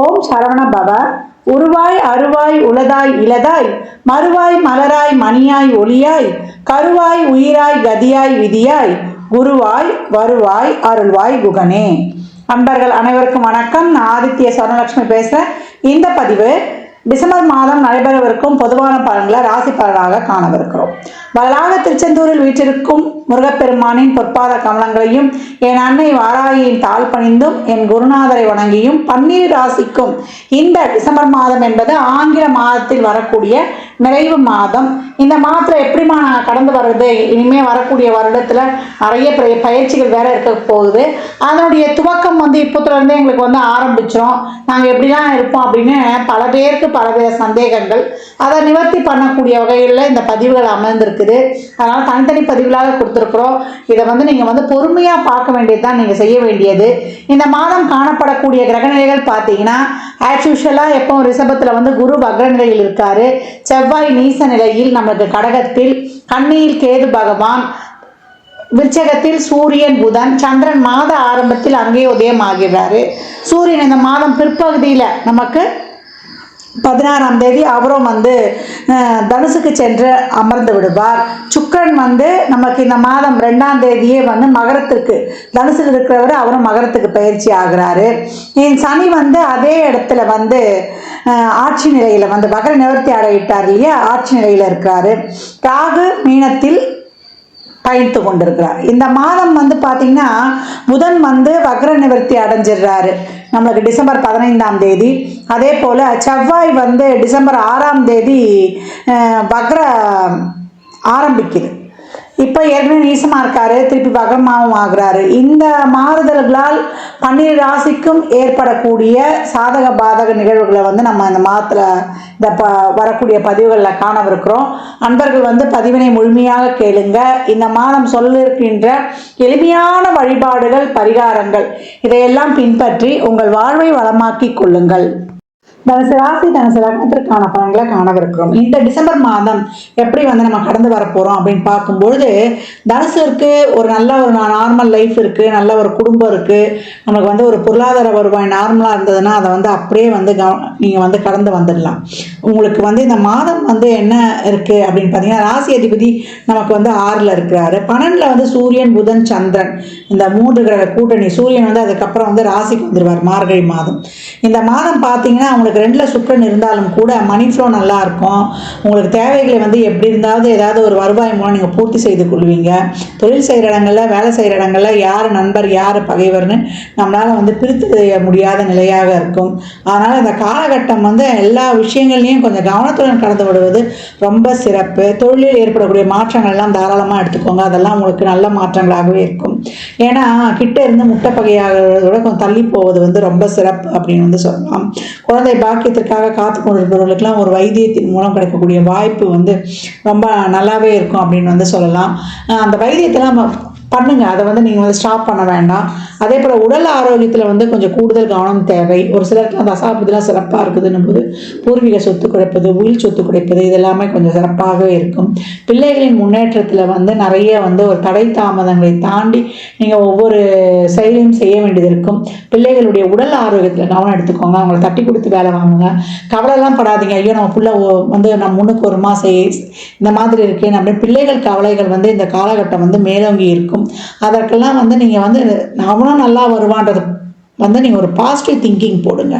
ஓம் சரவண பவ. உருவாய் அருவாய் உளதாய் இளதாய் மறுவாய் மலராய் மணியாய் ஒளியாய் கருவாய் உயிராய் கதியாய் விதியாய் குருவாய் வருவாய் அருள்வாய் குகனே. அன்பர்கள் அனைவருக்கும் வணக்கம். நான் ஆதித்ய சொர்ணலட்சுமி பேசுகிறேன். இந்த பதிவு டிசம்பர் மாதம் நடைபெறவிருக்கும் பொதுவான பலன்களை ராசி பலனாக காணவிருக்கிறோம். வரலாக திருச்செந்தூரில் வீற்றிருக்கும் முருகப்பெருமானின் பொற்பாத கமலங்களையும் என் அன்னை வாராகியின் தாழ் பணிந்தும் என் குருநாதரை வணங்கியும் 12 ராசிக்கும் இந்த டிசம்பர் மாதம் என்பது ஆங்கில மாதத்தில் வரக்கூடிய நிறைவு மாதம். இந்த மாதத்தில் எப்படிமா நாங்கள் கடந்து வர்றது, இனிமேல் வரக்கூடிய வருடத்தில் நிறைய பயிற்சிகள் வேற இருக்க போகுது. அதனுடைய துவக்கம் இப்போத்துலேருந்து எங்களுக்கு ஆரம்பிச்சிடும். நாங்கள் எப்படிலாம் இருப்போம் அப்படின்னு பல பேருக்கு பலவித சந்தேகங்கள். அதை நிவர்த்தி பண்ணக்கூடிய வகையில் இந்த பதிவுகள் அமர்ந்திருக்குது. அதனால் தனித்தனி பதிவுகளாக கொடுத்துருக்குறோம். இதை நீங்கள் பொறுமையாக பார்க்க வேண்டியது தான் நீங்கள் செய்ய வேண்டியது. இந்த மாதம் காணப்படக்கூடிய கிரகநிலைகள் பார்த்தீங்கன்னா ஆஸ் யூஷுவலாக எப்போ ரிஷபத்தில் குரு வக்ர நிலையில் இருக்காரு. செவ்வாய் நீச நிலையில் நமக்கு கடகத்தில், கன்னியில் கேது பகவான், விருச்சகத்தில் சூரியன் புதன், சந்திரன் மாத ஆரம்பத்தில் அங்கே உதயம் ஆகிறாரு. சூரியன் இந்த மாதம் பிற்பகுதியில் நமக்கு 16ஆம் தேதி அவரும் தனுசுக்கு சென்று அமர்ந்து விடுவார். சுக்கிரன் நமக்கு இந்த மாதம் 2ஆம் தேதியே மகரத்திற்கு, தனுசில் இருக்கிறவர் அவரும் மகரத்துக்கு பயிற்சி ஆகிறாரு. சனி அதே இடத்துல ஆட்சி நிலையில் வகர நிவர்த்தி அடையிட்டார் இல்லையா, ஆட்சி நிலையில் இருக்கிறாரு. ராகு மீனத்தில் பயணித்து கொண்டிருக்கிறார். இந்த மாதம் பார்த்தீங்கன்னா புதன் வக்ர நிவர்த்தி அடைஞ்சிடுறாரு நம்மளுக்கு டிசம்பர் 15ஆம் தேதி. அதே போல் செவ்வாய் டிசம்பர் 6ஆம் தேதி வக்ர ஆரம்பிக்குது. இப்போ ஏற்கனவே நீசமாக இருக்காரு, திருப்பி வக்ரமாகவும் ஆகிறாரு. இந்த மாறுதல்களால் 12 ராசிக்கும் ஏற்படக்கூடிய சாதக பாதக நிகழ்வுகளை நம்ம இந்த மாதத்தில் இந்த வரக்கூடிய பதிவுகளில் காணவிருக்கிறோம். அன்பர்கள் பதிவினை முழுமையாக கேளுங்க. இந்த மாதம் சொல்லிருக்கின்ற எளிமையான வழிபாடுகள், பரிகாரங்கள் இதையெல்லாம் பின்பற்றி உங்கள் வாழ்வை வளமாக்கி கொள்ளுங்கள். தனுசு ராசி, தனுசு லக்னத்திற்கான பலன்களை காணவிருக்கிறோம். இந்த டிசம்பர் மாதம் எப்படி நம்ம கடந்து வரப்போகிறோம் அப்படின்னு பார்க்கும்பொழுது, தனுசுக்கு ஒரு நல்ல ஒரு நார்மல் லைஃப் இருக்குது, நல்ல ஒரு குடும்பம் இருக்குது. நமக்கு ஒரு பொருளாதார வருவாய் நார்மலாக இருந்ததுன்னா அதை அப்படியே நீங்கள் கடந்து வந்துடலாம். உங்களுக்கு இந்த மாதம் என்ன இருக்குது அப்படின்னு பார்த்தீங்கன்னா, ராசி அதிபதி நமக்கு 6ல் இருக்கிறாரு. 12ல் சூரியன் புதன் சந்திரன், இந்த 3 கிரக கூட்டணி. சூரியன் அதுக்கப்புறம் ராசிக்கு வந்துடுவார் மார்கழி மாதம். இந்த மாதம் பார்த்தீங்கன்னா உங்களுக்கு 2ல் சுக்கிரன் இருந்தாலும் கூட மணி ஃப்ளோ நல்லா இருக்கும். உங்களுக்கு தேவைகளை எப்படி இருந்தாவது ஏதாவது ஒரு வருவாய் மூலம் நீங்கள் பூர்த்தி செய்து கொள்வீங்க. தொழில் செய்கிற இடங்களில், வேலை செய்கிற இடங்களில் யார் நண்பர் யார் பகைவர்னு நம்மளால் பிரித்து முடியாத நிலையாக இருக்கும். அதனால் இந்த காலகட்டம் எல்லா விஷயங்கள்லையும் கொஞ்சம் கவனத்துடன் கடந்து விடுவது ரொம்ப சிறப்பு. தொழிலில் ஏற்படக்கூடிய மாற்றங்கள் எல்லாம் தாராளமாக எடுத்துக்கோங்க. அதெல்லாம் உங்களுக்கு நல்ல மாற்றங்களாகவே இருக்கும். ஏன்னா கிட்ட இருந்து முட்டை பகையாகிறதோட கொஞ்சம் தள்ளி போவது ரொம்ப சிறப்பு அப்படின்னு சொல்லலாம். குழந்தை பாக்கியத்திற்காக காத்து கொண்டிருப்பவர்களுக்கெல்லாம் ஒரு வைத்தியத்தின் மூலம் கிடைக்கக்கூடிய வாய்ப்பு ரொம்ப நல்லாவே இருக்கும் அப்படின்னு சொல்லலாம். அந்த வைத்தியத்தெல்லாம் பண்ணுங்க. அதை நீங்கள் ஸ்டாப் பண்ண வேண்டாம். அதே போல் உடல் ஆரோக்கியத்தில் கொஞ்சம் கூடுதல் கவனம் தேவை. ஒரு சிலருக்குலாம் தசாபதிலாம் சிறப்பாக இருக்குதுன்னும் போது பூர்வீக சொத்து குறைப்பது, உயிர் சொத்து குறைப்பது இதெல்லாமே கொஞ்சம் சிறப்பாகவே இருக்கும். பிள்ளைகளின் முன்னேற்றத்தில் நிறைய ஒரு தடை தாமதங்களை தாண்டி நீங்கள் ஒவ்வொரு செயலையும் செய்ய வேண்டியது இருக்கும். பிள்ளைகளுடைய உடல் ஆரோக்கியத்தில் கவனம் எடுத்துக்கோங்க. அவங்கள தட்டி கொடுத்து வேலை வாங்குங்க. கவலைலாம் படாதீங்க. ஐயோ நம்ம பிள்ளை நம்ம முன்னுக்கு ஒரு மாதம் இந்த மாதிரி இருக்கேன் அப்படின்னு பிள்ளைகள் கவலைகள் இந்த காலகட்டம் மேலோங்கி இருக்கும். அதற்கெல்லாம் நீங்கள் அவனும் நல்லா வருவான்றது நீங்கள் ஒரு பாசிட்டிவ் திங்கிங் போடுங்க.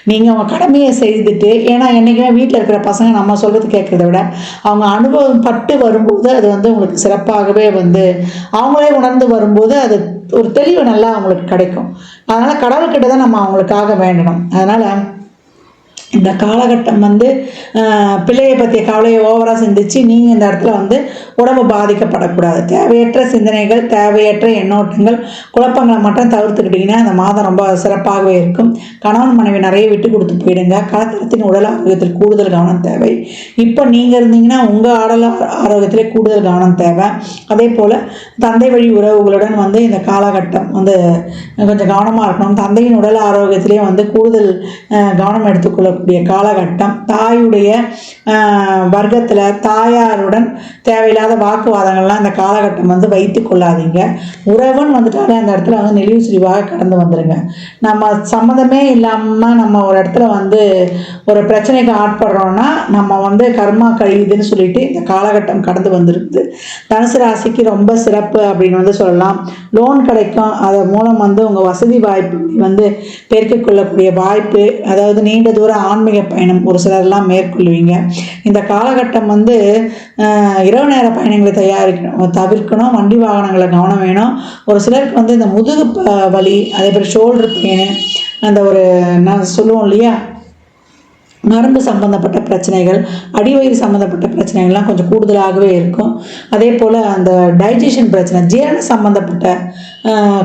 நீங்கள் உங்கள் கடமையை செய்துட்டு, ஏன்னா என்றைக்குமே வீட்டில் இருக்கிற பசங்க நம்ம சொல்கிறது கேட்குறத விட அவங்க அனுபவம் பட்டு வரும்போது அது உங்களுக்கு சிறப்பாகவே அவங்களே உணர்ந்து வரும்போது அது ஒரு தெளிவு நல்லா அவங்களுக்கு கிடைக்கும். அதனால் கடவுள்கிட்ட தான் நம்ம அவங்களுக்காக வேண்டணும். அதனால் இந்த காலகட்டம் பிள்ளையை பற்றிய கவலையை ஓவராக சிந்திச்சு நீங்கள் இந்த இடத்துல உடம்பு பாதிக்கப்படக்கூடாது. தேவையற்ற சிந்தனைகள், தேவையற்ற எண்ணோட்டங்கள், குழப்பங்களை மட்டும் தவிர்த்துக்கிட்டிங்கன்னா அந்த மாதம் ரொம்ப சிறப்பாகவே இருக்கும். கணவன் மனைவி நிறைய விட்டு கொடுத்து போயிடுங்க. கலத்தரத்தின் உடல் ஆரோக்கியத்தில் கூடுதல் கவனம் தேவை. இப்போ நீங்கள் இருந்தீங்கன்னா உங்கள் உடல் ஆரோக்கியத்திலே கூடுதல் கவனம் தேவை. அதே போல் தந்தை வழி உறவுகளுடன் இந்த காலகட்டம் கொஞ்சம் கவனமாக இருக்கணும். தந்தையின் உடல் ஆரோக்கியத்திலே கூடுதல் கவனம் எடுத்துக்கொள்ள இருக்கக்கூடிய காலகட்டம். தாயுடைய வர்க்கத்தில் தாயாருடன் தேவையில்லாத வாக்குவாதங்கள்லாம் இந்த காலகட்டம் வந்து வைத்து கொள்ளாதீங்க. உறவுன்னு வந்துட்டாலே அந்த இடத்துல வந்து நெளிவு சுழிவாக கடந்து வந்துடுங்க. நம்ம சம்மந்தமே இல்லாமல் நம்ம ஒரு இடத்துல வந்து ஒரு பிரச்சனைக்கு ஆட்படுறோன்னா நம்ம வந்து கர்மா கழியுதுன்னு சொல்லிட்டு இந்த காலகட்டம் கடந்து வந்துருக்குது. தனுசு ராசிக்கு ரொம்ப சிறப்பு அப்படின்னு வந்து சொல்லலாம். லோன் கிடைக்கும், அதன் மூலம் வந்து உங்கள் வசதி வாய்ப்பு வந்து பெருக்கிக் கொள்ளக்கூடிய வாய்ப்பு, அதாவது நீண்ட தூர ஆன்மீக பயணம் ஒரு சிலர்லாம் மேற்கொள்வீங்க. இந்த காலகட்டம் வந்து இரவு நேர பயணங்களை தவிர்க்கணும். வண்டி வாகனங்களை கவனம் வேணும். ஒரு சிலருக்கு வந்து இந்த முதுகு வலி, அதே மாதிரி ஷோல்டர் பெயின், அந்த ஒரு நான் சொல்லுவோம் இல்லையா நரம்பு சம்பந்தப்பட்ட பிரச்சனைகள், அடிவயிறு சம்மந்தப்பட்ட பிரச்சனைகள்லாம் கொஞ்சம் கூடுதலாகவே இருக்கும். அதே போல் அந்த டைஜஷன் பிரச்சனை, ஜீரண சம்மந்தப்பட்ட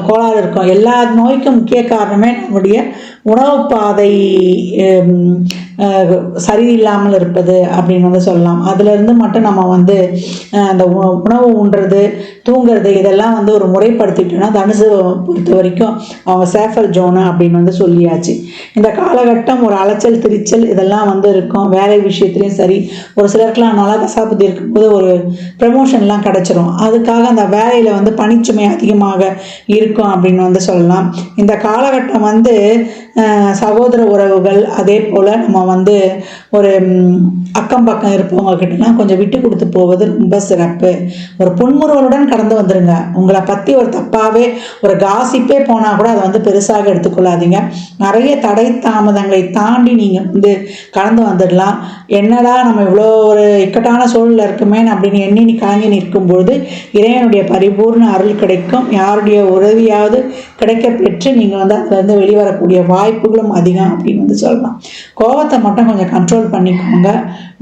கோளாறு இருக்கும். எல்லா நோய்க்கும் முக்கிய காரணமே நம்முடைய உணவு பாதை சரியில்லாமல் இருப்பது அப்படின்னு வந்து சொல்லலாம். அதுலேருந்து மட்டும் நம்ம வந்து அந்த உணவு உண்றது, தூங்குறது இதெல்லாம் வந்து ஒரு முறைப்படுத்திட்டோன்னா தனுசு பொறுத்த வரைக்கும் அவங்க சேஃபர் ஜோனு அப்படின்னு வந்து சொல்லியாச்சு. இந்த காலகட்டம் ஒரு அலைச்சல் திரிச்சல் இதெல்லாம் வந்து இருக்கும். வேலை விஷயத்துலையும் சரி, ஒரு சிலருக்குலாம் நல்லா தசாபதி இருக்கும்போது ஒரு ப்ரமோஷன்லாம் கிடச்சிரும். அதுக்காக அந்த வேலையில் வந்து பணிச்சுமை அதிகமாக இருக்கும் அப்படின்னு வந்து சொல்லலாம். இந்த காலகட்டம் வந்து சகோதர உறவுகள், அதே போல் நம்ம வந்து ஒரு அக்கம் பக்கம் இருப்பவங்க கிட்டலாம் கொஞ்சம் விட்டு கொடுத்து போவது ரொம்ப சிறப்பு. ஒரு புன்முறுவலுடன் கடந்து வந்துடுங்க. உங்களை பற்றி ஒரு தப்பாகவே ஒரு காசிப்பே போனால் கூட அதை வந்து பெருசாக எடுத்துக்கொள்ளாதீங்க. நிறைய தடை தாமதங்களை தாண்டி நீங்கள் வந்து கடந்து வந்துடலாம். என்னடா நம்ம இவ்வளோ ஒரு இக்கட்டான சூழலில் இருக்குமே அப்படின்னு எண்ணி கலங்கி நிற்கும்பொழுது இறைவனுடைய பரிபூர்ண அருள் கிடைக்கும். யாருடைய உதவியாவது கிடைக்க பெற்று நீங்கள் வந்து அதுலேருந்து வெளிவரக்கூடிய வாய்ப்புகளும் அதிகம் அப்படின்னு வந்து சொல்லலாம். கோபத்தை மட்டும் கொஞ்சம் கண்ட்ரோல் பண்ணிக்கோங்க.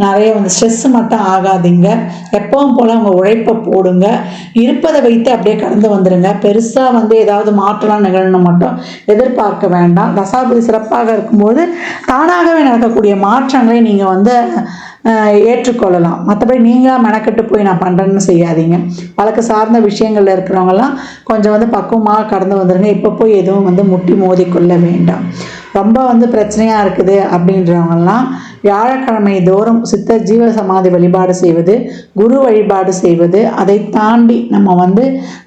நிறைய வந்து ஸ்ட்ரெஸ் மட்டும் ஆகாதீங்க. எப்பவும் போல் உங்கள் உழைப்பை போடுங்க. இருப்பதை வைத்து அப்படியே கடந்து வந்துடுங்க. பெருசாக வந்து ஏதாவது மாற்றலாம் நிகழணும் மட்டும் எதிர்பார்க்க வேண்டாம். தசாபதி சிறப்பாக இருக்கும்போது தானாகவே நடக்கக்கூடிய மாற்றங்களை நீங்கள் வந்து ஏற்றுக்கொள்ளலாம். மற்றபடி நீங்களாக மெனக்கெட்டு போய் நான் பண்ணுறேன்னு செய்யாதீங்க. வழக்கு சார்ந்த விஷயங்களில் இருக்கிறவங்கலாம் கொஞ்சம் வந்து பக்குவமாக கடந்து வந்துடுங்க. இப்போ போய் எதுவும் வந்து முட்டி மோதி கொள்ள வேண்டாம். ரொம்ப வந்து பிரச்சனையாக இருக்குது அப்படின்றவங்கலாம் வியாழக்கிழமை தோறும் சித்தர் ஜீவ சமாதி வழிபாடு செய்வது, குரு வழிபாடு செய்வது, அதை தாண்டி நம்ம வந்து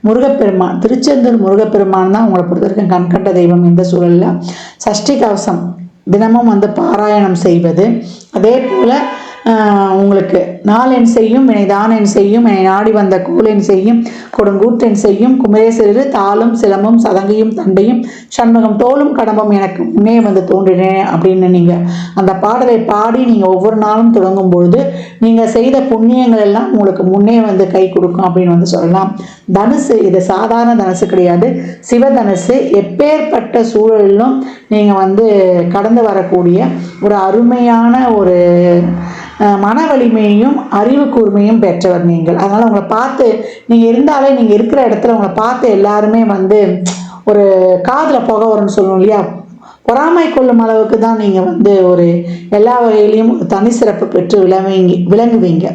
முருகப்பெருமான், திருச்செந்தூர் முருகப்பெருமான் தான் உங்களை பொறுத்த வரைக்கும் கண்கண்ட தெய்வம். இந்த சூழலில் சஷ்டி கவசம் தினமும் வந்து பாராயணம் செய்வது, அதே போல் உங்களுக்கு நாளென் செய்யும் வினைதான் என் செய்யும் என்னை நாடி வந்த கூலென் செய்யும் கொடுங்கூற்றென் செய்யும் குமரேசரு தாளும் சிலம்பும் சதங்கையும் தண்டையும் சண்முகம் தோளும் கடம்பும் எனக்கு முன்னே வந்து தோன்றினேன் அப்படின்னு நீங்கள் அந்த பாடலை பாடி நீங்கள் ஒவ்வொரு நாளும் தொடங்கும் பொழுது நீங்கள் செய்த புண்ணியங்கள் எல்லாம் உங்களுக்கு முன்னே வந்து கை கொடுக்கும் அப்படின்னு வந்து சொல்லலாம். தனுசு இது சாதாரண தனுசு கிடையாது, சிவதனுசு. எப்பேற்பட்ட சூழலிலும் நீங்கள் வந்து கடந்து வரக்கூடிய ஒரு அருமையான ஒரு மன வலிமையும் அறிவு கூர்மையும் பெற்றவர் நீங்கள். அதனால் உங்களை பார்த்து நீங்கள் இருந்தாலே நீங்கள் இருக்கிற இடத்துல உங்களை பார்த்து எல்லாருமே வந்து ஒரு காதில் புகை வரும்னு சொல்லுவோம் இல்லையா, பொறாமை கொள்ளும் அளவுக்கு தான் நீங்கள் வந்து ஒரு எல்லா வகையிலையும் தனி சிறப்பு பெற்று விளங்குவீங்க.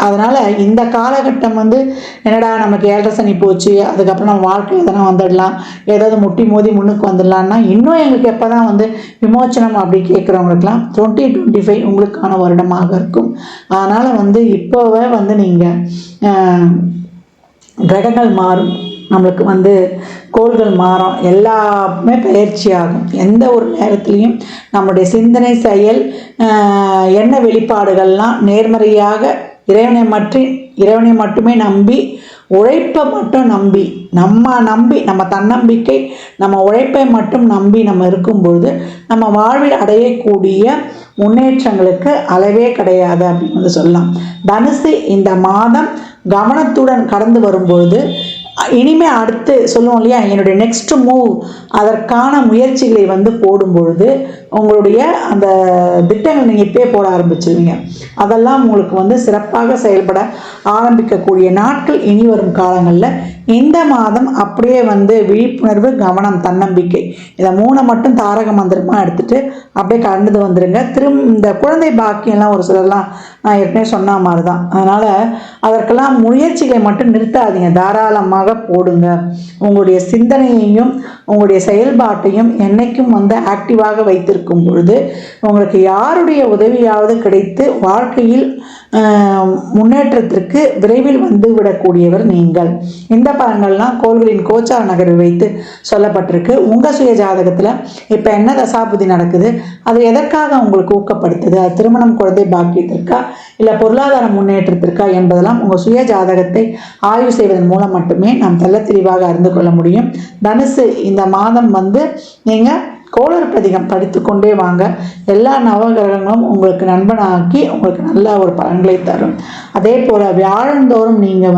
அதனால் இந்த காலகட்டம் வந்து என்னடா நமக்கு 7.5 சனி போச்சு, அதுக்கப்புறம் நம்ம வாழ்க்கை எதனா வந்துடலாம், ஏதாவது முட்டி மோதி முன்னுக்கு வந்துடலான்னா இன்னும் எங்களுக்கு எப்போ தான் வந்து விமோச்சனம் அப்படி கேட்குறவங்களுக்கெல்லாம் 2025 உங்களுக்கான வருடமாக இருக்கும். அதனால் வந்து இப்போவே வந்து நீங்கள் கிரகங்கள் மாறும், நம்மளுக்கு வந்து கோள்கள் மாறும், எல்லாமே பயிற்சியாகும். எந்த ஒரு நேரத்துலையும் நம்முடைய சிந்தனை செயல் எண்ண வெளிப்பாடுகள்லாம் நேர்மறையாக இறைவனை மட்டுமே நம்பி உழைப்பை மட்டும் நம்பி நம்ம தன்னம்பிக்கை நம்ம உழைப்பை மட்டும் நம்பி நம்ம இருக்கும்பொழுது நம்ம வாழ்வில் அடையக்கூடிய முன்னேற்றங்களுக்கு அளவே கிடையாது அப்படின்னு வந்து சொல்லலாம். தனுசு இந்த மாதம் கவனத்துடன் கடந்து வரும்பொழுது இனிமே அடுத்து சொல்லுவோம் இல்லையா, என்னுடைய நெக்ஸ்ட் மூவ் அதற்கான முயற்சிகளை வந்து போடும்பொழுது உங்களுடைய அந்த திட்டங்கள் நீங்கள் இப்போயே போட ஆரம்பிச்சிருவீங்க. அதெல்லாம் உங்களுக்கு வந்து சிறப்பாக செயல்பட ஆரம்பிக்கக்கூடிய நாட்கள் இனி வரும் காலங்களில். இந்த மாதம் அப்படியே வந்து விழிப்புணர்வு, கவனம், தன்னம்பிக்கை இதை 3 மட்டும் தாரக மந்திரமாக எடுத்துகிட்டு அப்படியே கடந்து வந்துடுங்க. இந்த குழந்தை பாக்கியம்லாம் ஒரு சிலர்லாம் நான் ஏற்கனவே சொன்ன மாதிரி தான். அதனால் அதற்கெல்லாம் முயற்சிகளை மட்டும் நிறுத்தாதீங்க, தாராளமாக போடுங்க. உங்களுடைய சிந்தனையையும் உங்களுடைய செயல்பாட்டையும் என்னைக்கும் வந்து ஆக்டிவாக வைத்திருக்க இருக்கும் பொழுது உங்களுக்கு யாருடைய உதவியாவது கிடைத்து வாழ்க்கையில் முன்னேற்றத்திற்கு விரைவில் வந்து விடக்கூடியவர் நீங்கள். இந்த பலன்கள்லாம் கோள்களின் கோச்சார நகர்வு வைத்து சொல்லப்பட்டிருக்கு. உங்கள் சுய ஜாதகத்தில் இப்போ என்ன தசாபுதி நடக்குது, அது எதற்காக உங்களுக்கு ஊக்கப்படுத்துது, அது திருமணம், குழந்தை பாக்கியத்திற்கா இல்லை பொருளாதார முன்னேற்றத்திற்கா என்பதெல்லாம் உங்கள் சுய ஜாதகத்தை ஆய்வு செய்வதன் மூலம் மட்டுமே நாம் தெள்ள தெளிவாக அறிந்து கொள்ள முடியும். தனுசு, இந்த மாதம் நீங்கள் கோளறு பதிகம் படித்து கொண்டே வாங்க. எல்லா நவகிரகங்களும் உங்களுக்கு நண்பனாக்கி உங்களுக்கு நல்ல ஒரு பலன்களை தரும். அதே போல் வியாழந்தோறும் நீங்கள்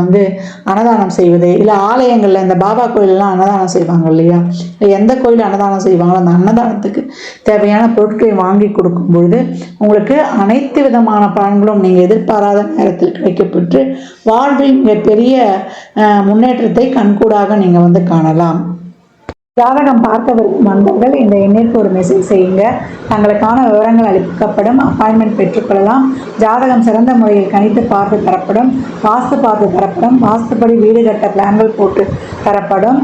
அன்னதானம் செய்வது, இல்லை ஆலயங்களில் இந்த பாபா கோயிலெலாம் அன்னதானம் செய்வாங்க இல்லையா, இல்லை எந்த கோயில் அன்னதானம் செய்வாங்களோ அந்த அன்னதானத்துக்கு தேவையான பொருட்களை வாங்கி கொடுக்கும் பொழுது உங்களுக்கு அனைத்து விதமான பலன்களும் நீங்கள் எதிர்பாராத நேரத்தில் கிடைக்கப்பெற்று வாழ்வில் மிகப்பெரிய முன்னேற்றத்தை கண்கூடாக நீங்கள் காணலாம். ஜாதகம் பார்க்க விரும்பும் நண்பர்கள் இந்த எண்ணிற்கு ஒரு மெசேஜ் செய்யுங்க. தங்களுக்கான விவரங்கள் அளிக்கப்படும். அப்பாயின்மெண்ட் பெற்றுக்கொள்ளலாம். ஜாதகம் சிறந்த முறையில் கணித்து பார்த்து தரப்படும். வாஸ்து பார்த்து தரப்படும். வாஸ்துப்படி வீடு கட்ட பிளான்கள் போட்டு தரப்படும்.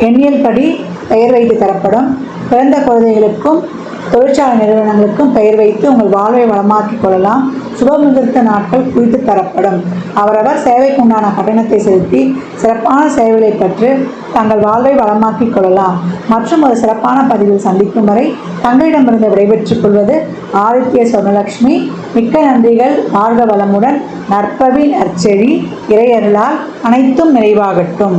எண்ணியல் படி பெயர் வைத்து தரப்படும். பிறந்த குழந்தைகளுக்கும் தொழிற்சாலை நிறுவனங்களுக்கும் பெயர் வைத்து உங்கள் வாழ்வை வளமாக்கிக் கொள்ளலாம். சுபமுகூர்த்த நாட்கள் குறித்து தரப்படும். அவரவர் சேவைக்குண்டான கட்டணத்தை செலுத்தி சிறப்பான சேவைகளை பெற்று தங்கள் வாழ்வை வளமாக்கிக் கொள்ளலாம். மற்றும் ஒரு சிறப்பான பதிவில் சந்திக்கும் வரை தங்களிடமிருந்து விடைபெற்றுக் கொள்வது ஆதித்ய சொர்ணலட்சுமி. மிக்க நன்றிகள். வாழ்க வளமுடன். நற்பவி நற்செழி. இறையருளால் அனைத்தும் நிறைவாகட்டும்.